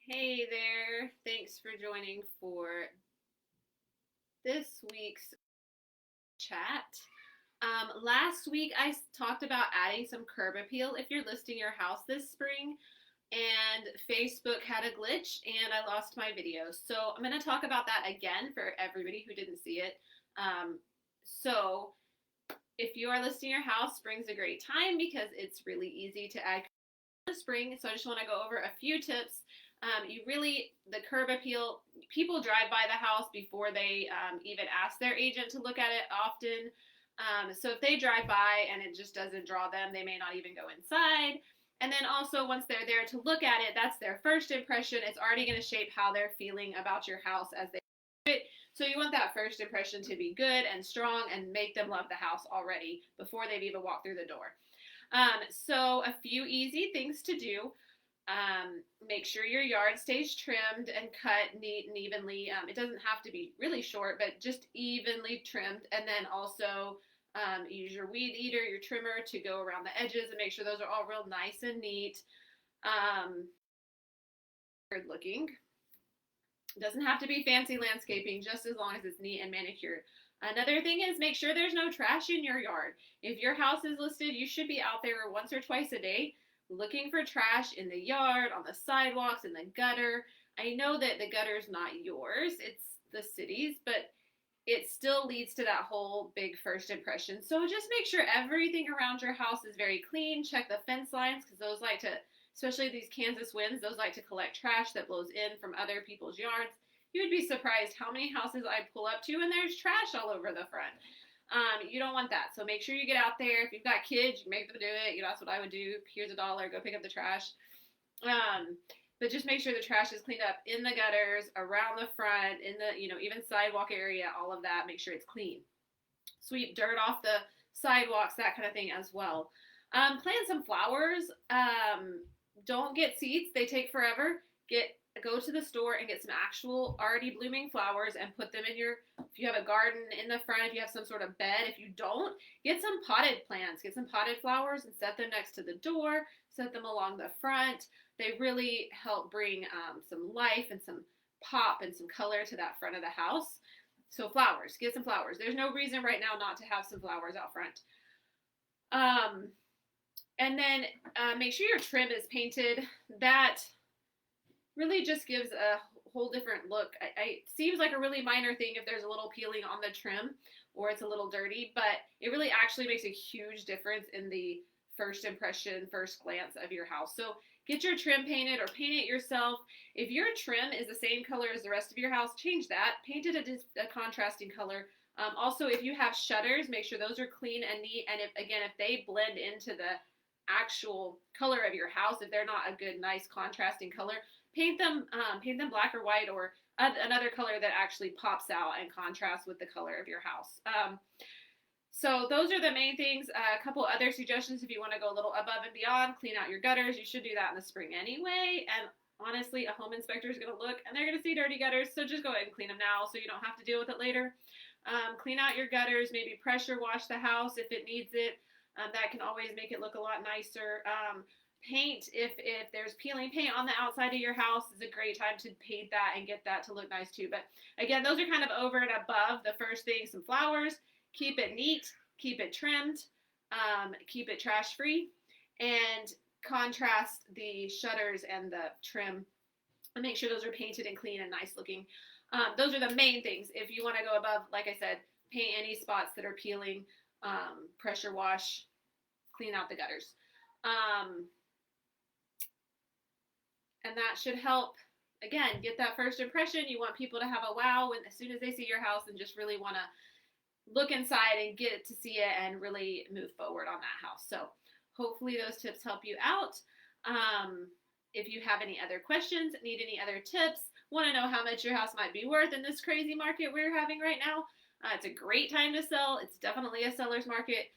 Hey there, thanks for joining for this week's chat. Last week I talked about adding some curb appeal if you're listing your house this spring, and Facebook had a glitch and I lost my video. So I'm going to talk about that again for everybody who didn't see it. So if you are listing your house, spring's a great time because it's really easy to add the spring. So I just want to go over a few tips. The curb appeal, people drive by the house before they even ask their agent to look at it often. So if they drive by and it just doesn't draw them, they may not even go inside. And then also, once they're there to look at it, that's their first impression. It's already going to shape how they're feeling about your house as they do it. So you want that first impression to be good and strong and make them love the house already before they've even walked through the door. So a few easy things to do. Make sure your yard stays trimmed and cut neat and evenly. It doesn't have to be really short, but just evenly trimmed. And then also use your weed eater, your trimmer to go around the edges and make sure those are all real nice and neat. Good looking. It doesn't have to be fancy landscaping, just as long as it's neat and manicured. Another thing is make sure there's no trash in your yard. If your house is listed, you should be out there once or twice a day looking for trash in the yard, on the sidewalks, in the gutter. I know that the gutter's not yours, it's the city's, but it still leads to that whole big first impression. So just make sure everything around your house is very clean. Check the fence lines because those like to, especially these Kansas winds, those like to collect trash that blows in from other people's yards. You would be surprised how many houses I pull up to and there's trash all over the front. You don't want that. So make sure you get out there. If you've got kids, you make them do it. That's what I would do. Here's $1, go pick up the trash. But just make sure the trash is cleaned up in the gutters, around the front, in the, even sidewalk area, all of that. Make sure it's clean. Sweep dirt off the sidewalks, that kind of thing as well. Plant some flowers. Don't get seeds. They take forever. Go to the store and get some actual already blooming flowers and put them in if you have a garden in the front, if you have some sort of bed. If you don't, get some potted plants, get some potted flowers and set them next to the door, set them along the front. They really help bring some life and some pop and some color to that front of the house. So flowers, get some flowers. There's no reason right now not to have some flowers out front. And then make sure your trim is painted. That really just gives a whole different look. It seems like a really minor thing if there's a little peeling on the trim or it's a little dirty, but it really actually makes a huge difference in the first impression, first glance of your house. So get your trim painted or paint it yourself. If your trim is the same color as the rest of your house, change that. Paint it a contrasting color. Also, if you have shutters, make sure those are clean and neat. And if they blend into the actual color of your house, if they're not a good, nice contrasting color, paint them black or white or another color that actually pops out and contrasts with the color of your house. So those are the main things. A couple other suggestions if you want to go a little above and beyond, clean out your gutters. You should do that in the spring anyway. And honestly, a home inspector is going to look and they're going to see dirty gutters. So just go ahead and clean them now so you don't have to deal with it later. Clean out your gutters, maybe pressure wash the house if it needs it. That can always make it look a lot nicer. Paint, if there's peeling paint on the outside of your house, is a great time to paint that and get that to look nice too. But again, those are kind of over and above the first thing. Some flowers, keep it neat, keep it trimmed, keep it trash free, and contrast the shutters and the trim and make sure those are painted and clean and nice looking. Those are the main things. If you want to go above, like I said, paint any spots that are peeling, pressure wash, clean out the gutters. And that should help, again, get that first impression. You want people to have a wow as soon as they see your house and just really want to look inside and get to see it and really move forward on that house. So hopefully those tips help you out. If you have any other questions, need any other tips, want to know how much your house might be worth in this crazy market we're having right now, it's a great time to sell. It's definitely a seller's market.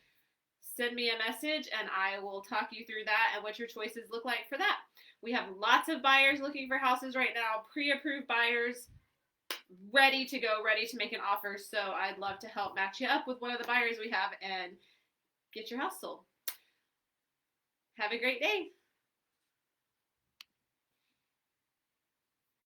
Send me a message and I will talk you through that and what your choices look like for that. We have lots of buyers looking for houses right now, pre-approved buyers, ready to go, ready to make an offer. So I'd love to help match you up with one of the buyers we have and get your house sold. Have a great day.